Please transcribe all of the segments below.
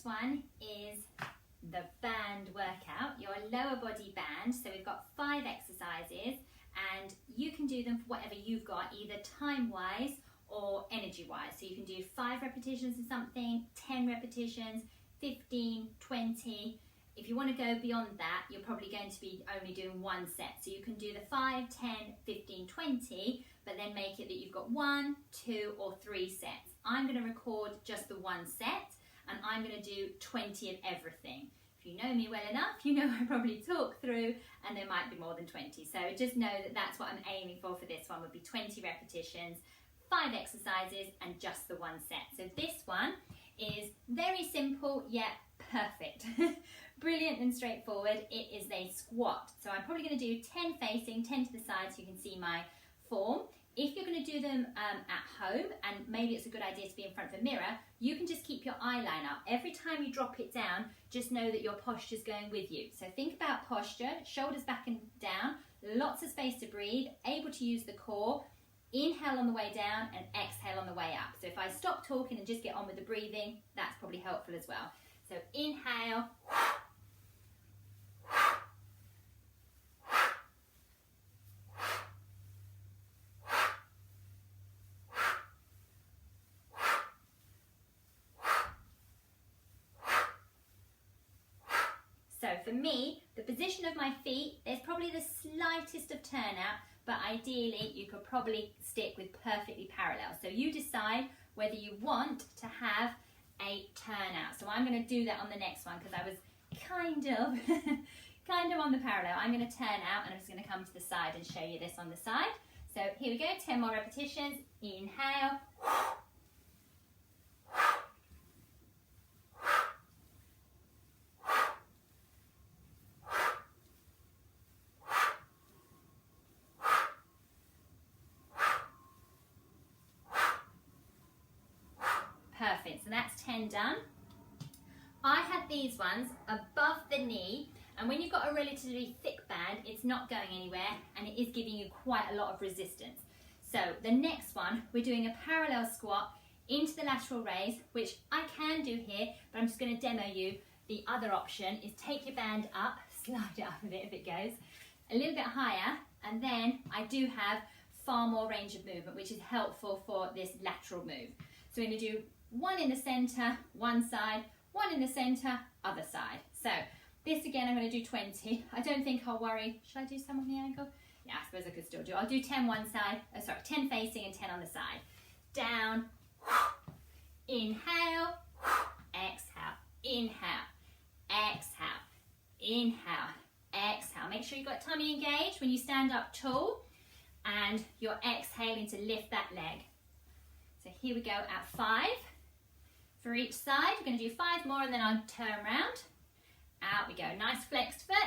next one is the band workout, your lower body band. So we've got 5 exercises and you can do them for whatever you've got, either time-wise or energy-wise. So you can do 5 repetitions of something, 10 repetitions, 15, 20. If you want to go beyond that, you're probably going to be only doing 1 set. So you can do the 5, 10, 15, 20, but then make it that you've got 1, 2 or 3 sets. I'm going to record just the 1 set and I'm going to do 20 of everything. If you know me well enough, you know I probably talk through and there might be more than 20. So just know that that's what I'm aiming for this one, would be 20 repetitions, 5 exercises and just the 1 set. So this one is very simple yet perfect. Brilliant and straightforward. It is a squat. So I'm probably going to do 10 facing, 10 to the side so you can see my form. If you're going to do them at home, and maybe it's a good idea to be in front of a mirror, you can just keep your eye line up. Every time you drop it down, just know that your posture is going with you. So think about posture, shoulders back and down, lots of space to breathe, able to use the core. Inhale on the way down and exhale on the way up. So if I stop talking and just get on with the breathing, that's probably helpful as well. So inhale. So for me, the position of my feet, there's probably the slightest of turnout, but ideally you could probably stick with perfectly parallel. So you decide whether you want to have a turnout. So I'm going to do that on the next one because I was kind of on the parallel. I'm going to turn out and I'm just going to come to the side and show you this on the side. So here we go, 10 more repetitions. Inhale. Perfect, so that's 10 done. I had these ones above the knee, and when you've got a relatively thick band, it's not going anywhere and it is giving you quite a lot of resistance. So the next one, we're doing a parallel squat into the lateral raise, which I can do here, but I'm just going to demo you. The other option is take your band up, slide it up a bit if it goes, a little bit higher, and then I do have far more range of movement, which is helpful for this lateral move. So we're going to do 1 in the center, 1 side, 1 in the center, other side. So this again, I'm going to do 20. I don't think I'll worry. Should I do some on the ankle? Yeah, I suppose I could still do it. I'll do 10 one side, 10 facing and 10 on the side. Down, inhale, exhale, inhale, exhale, inhale, exhale. Make sure you've got tummy engaged when you stand up tall and you're exhaling to lift that leg. So here we go at 5. For each side, we're going to do 5 more and then I'll turn around. Out we go. Nice flexed foot.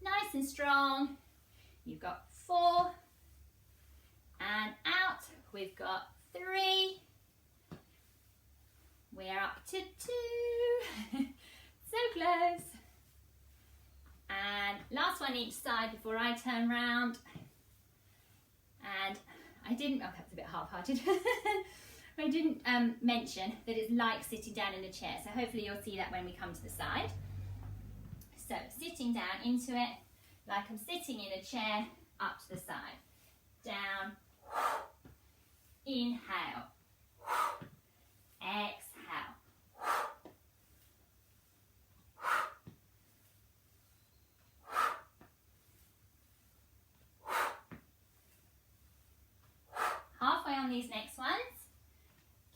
Nice and strong. You've got 4. And out. We've got 3. We're up to 2. So close. And last one each side before I turn round. And I didn't, oh that's a bit half-hearted. I didn't mention that it's like sitting down in a chair, so hopefully you'll see that when we come to the side. So sitting down into it, like I'm sitting in a chair, up to the side. Down, inhale, exhale. Halfway on these next ones.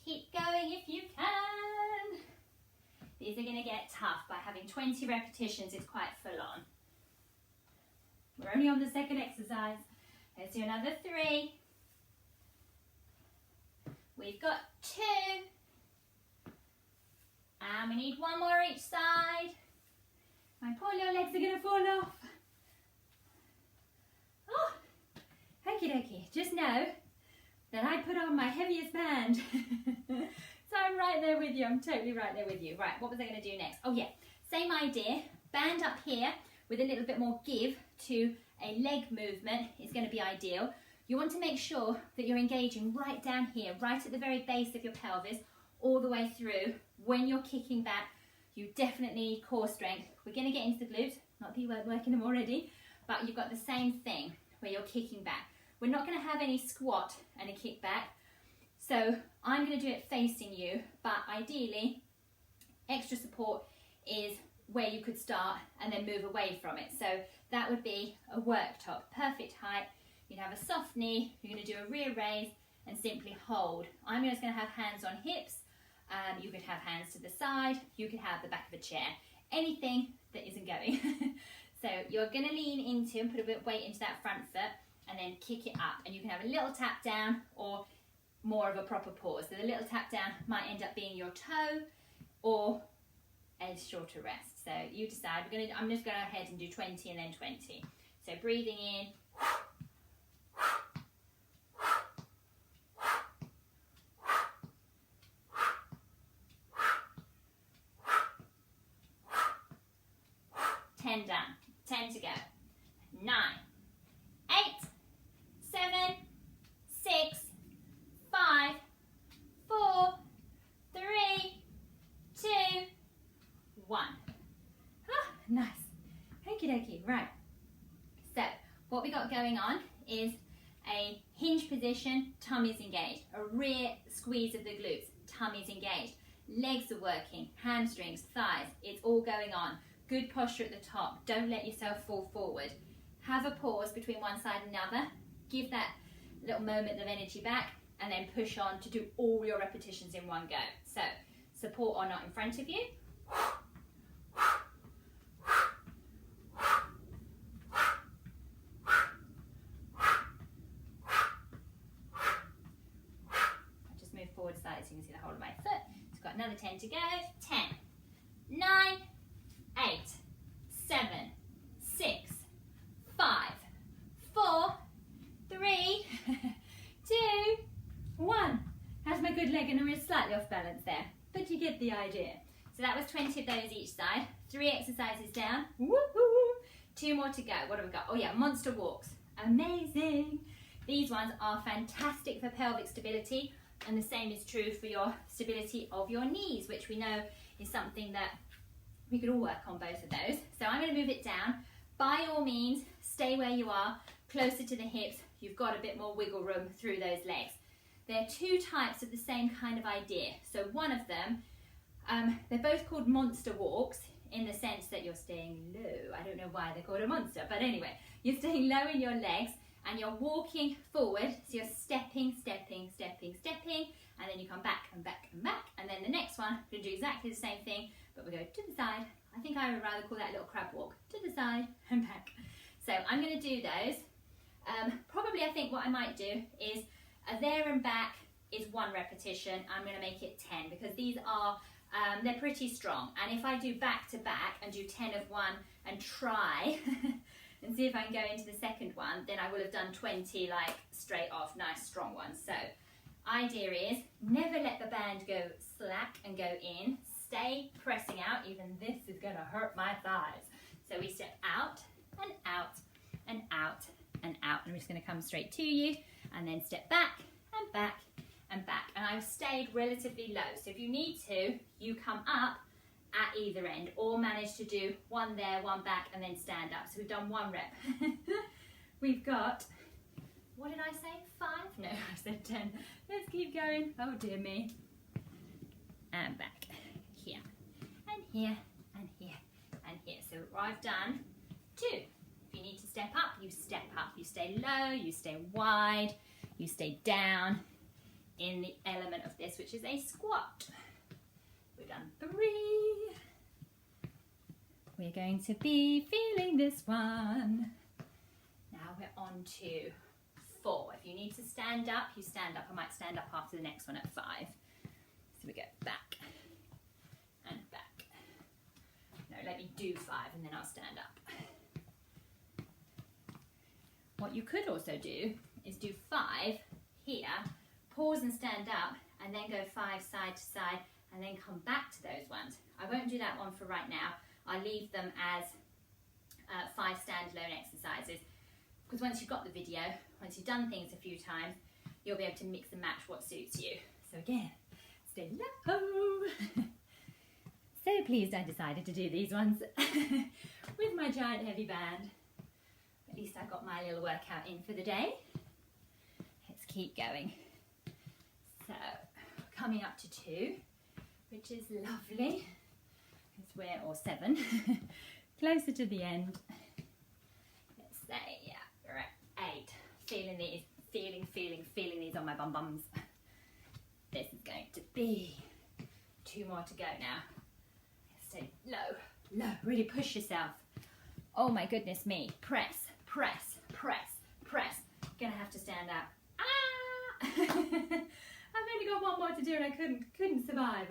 Keep going if you can. These are going to get tough. By having 20 repetitions, it's quite full on. We're only on the second exercise. Let's do another 3. We've got 2. And we need 1 more each side. My poor little legs are going to fall off. Oh, okie dokie. Just know that I put on my heaviest band. So I'm right there with you. I'm totally right there with you. Right, what was I going to do next? Oh yeah, same idea. Band up here with a little bit more give to a leg movement is going to be ideal. You want to make sure that you're engaging right down here, right at the very base of your pelvis, all the way through. When you're kicking back, you definitely need core strength. We're going to get into the glutes, not that you weren't working them already, but you've got the same thing where you're kicking back. We're not going to have any squat and a kick back, so I'm going to do it facing you, but ideally extra support is where you could start and then move away from it. So that would be a worktop, perfect height. You'd have a soft knee, you're going to do a rear raise and simply hold. I'm just going to have hands on hips. You could have hands to the side, you could have the back of a chair, anything that isn't going. So you're going to lean into and put a bit of weight into that front foot and then kick it up, and you can have a little tap down or more of a proper pause. So the little tap down might end up being your toe or a shorter rest. So you decide. I'm just going to go ahead and do 20 and then 20. So breathing in. 10 done. 10 to go. 9, 8, 7, 6, 5, 4, 3, 2, 1. Ah, nice. Okie dokie. Right. So what we got going on is a hinge position, tummy's engaged. A rear squeeze of the glutes, tummy's engaged. Legs are working, hamstrings, thighs, it's all going on. Good posture at the top. Don't let yourself fall forward. Have a pause between one side and another. Give that little moment of energy back and then push on to do all your repetitions in one go. So, support or not in front of you. I'll just move forward slightly so you can see the whole of my foot. It's got another 10 to go. 10, 9, 8, 7, 6, 5, 4, 3, 2, 1. How's my good leg and wrist? Slightly off balance there, but you get the idea. So that was 20 of those each side. 3 exercises down. Woohoo! 2 more to go. What have we got? Oh yeah, monster walks. Amazing. These ones are fantastic for pelvic stability, and the same is true for your stability of your knees, which we know is something that we could all work on, both of those. So I'm going to move it down. By all means, stay where you are, closer to the hips. You've got a bit more wiggle room through those legs. There are 2 types of the same kind of idea. So one of them, they're both called monster walks in the sense that you're staying low. I don't know why they're called a monster, but anyway, you're staying low in your legs and you're walking forward. So you're stepping, stepping, stepping, stepping, and then you come back and back and back. And then the next one, we're going to do exactly the same thing, but we go to the side. I think I would rather call that a little crab walk. To the side and back. So I'm going to do those. Probably I think what I might do is a there and back is 1 repetition. I'm going to make it 10 because these are, they're pretty strong. And if I do back to back and do 10 of one and try and see if I can go into the second one, then I will have done 20 like straight off, nice strong ones. So idea is never let the band go slack and go in. Stay pressing out. Even this is going to hurt my thighs. So we step out and out and out and out. I'm just going to come straight to you and then step back and back and back. And I've stayed relatively low. So if you need to, you come up at either end or manage to do 1 there, 1 back, and then stand up. So we've done 1 rep. We've got, what did I say? 5? No, I said 10. Let's keep going. Oh dear me. And back. Here. And here. And here. And here. So I've done 2. If you need to step up, you step up. You stay low, you stay wide, you stay down in the element of this, which is a squat. We've done 3. We're going to be feeling this one. Now we're on to 4. If you need to stand up, you stand up. I might stand up after the next one at 5. So we go back and back. No, let me do 5 and then I'll stand up. What you could also do is do 5 here, pause and stand up, and then go 5 side to side, and then come back to those ones. I won't do that one for right now. I'll leave them as 5 standalone exercises, because once you've got the video, once you've done things a few times, you'll be able to mix and match what suits you. So again, Stay low. So pleased I decided to do these ones with my giant heavy band. At least I got my little workout in for the day. Let's keep going. So coming up to 2, which is lovely. Because we're, or 7, closer to the end. Let's say, yeah, we're at 8. Feeling these, feeling these on my bum bums. This is going to be 2 more to go now. Stay low, low, really push yourself. Oh my goodness me, press, press, press, press. Gonna have to stand up. Ah! I've only got 1 more to do and I couldn't survive.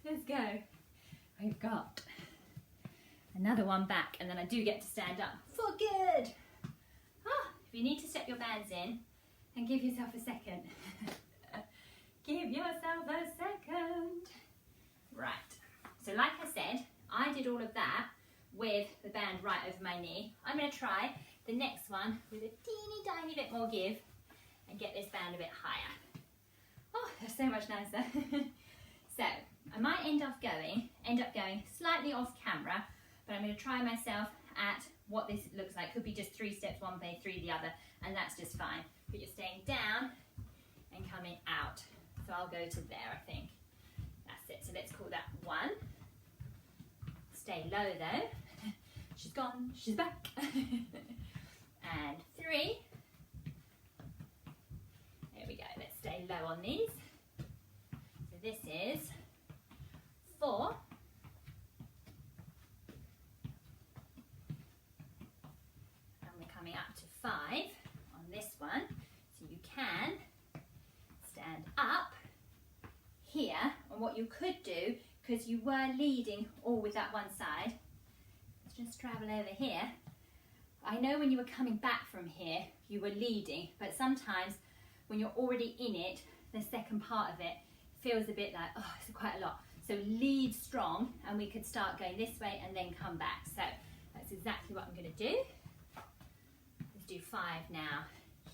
Let's go. We've got another one back and then I do get to stand up for good. Ah, if you need to step your bands in and give yourself a second. Give yourself a second. Right, so like I said, I did all of that with the band right over my knee. I'm going to try the next one with a teeny tiny bit more give and get this band a bit higher. Oh, that's so much nicer. So I might end up going slightly off camera, but I'm going to try myself at what this looks like. Could be just 3 steps one way, 3 the other, and that's just fine. But you're staying down and coming out. So I'll go to there, I think. That's it. So let's call that 1. Stay low though. She's gone, she's back. And 3. There we go. Let's stay low on these. So this is 4. And we're coming up to 5 on this one. So you can stand up here, and what you could do, because you were leading all with that one side, let's just travel over here. I know when you were coming back from here, you were leading, but sometimes when you're already in it, the second part of it feels a bit like, oh, it's quite a lot. So lead strong, and we could start going this way and then come back. So that's exactly what I'm going to do. Let's do 5 now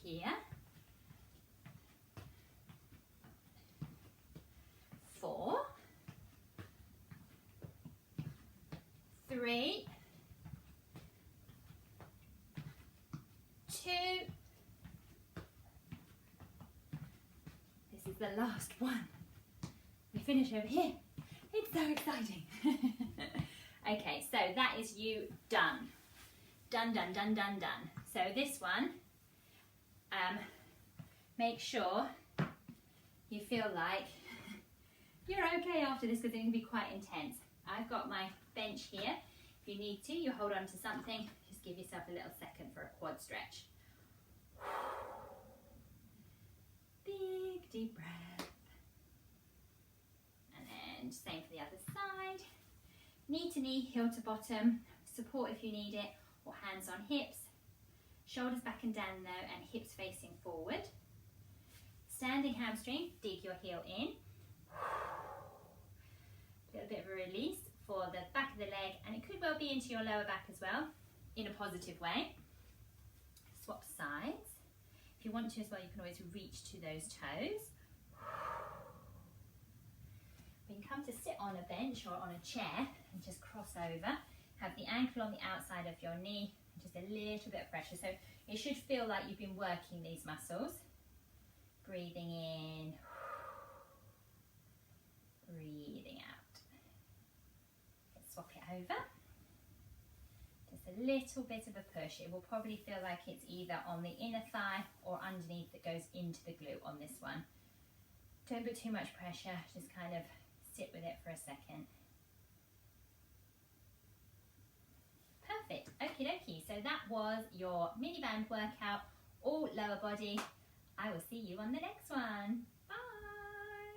here. 4, 3, 2. This is the last one. We finish over here. It's so exciting. Okay, so that is you done. Done, done, done, done, done. So this one, make sure you feel like you're okay after this because it can be quite intense. I've got my bench here. If you need to, you hold on to something. Just give yourself a little second for a quad stretch. Big deep breath. And then same for the other side. Knee to knee, heel to bottom. Support if you need it, or hands on hips. Shoulders back and down though, and hips facing forward. Standing hamstring, dig your heel in. A little bit of a release for the back of the leg, and it could well be into your lower back as well, in a positive way. Swap sides. If you want to as well, you can always reach to those toes. We can come to sit on a bench or on a chair and just cross over. Have the ankle on the outside of your knee, and just a little bit of pressure. So it should feel like you've been working these muscles. Breathing in, breathing out. Let's swap it over. Just a little bit of a push. It will probably feel like it's either on the inner thigh or underneath that goes into the glute on this one. Don't put too much pressure, just kind of sit with it for a second. Perfect, okie dokie. So that was your mini band workout, all lower body. I will see you on the next one.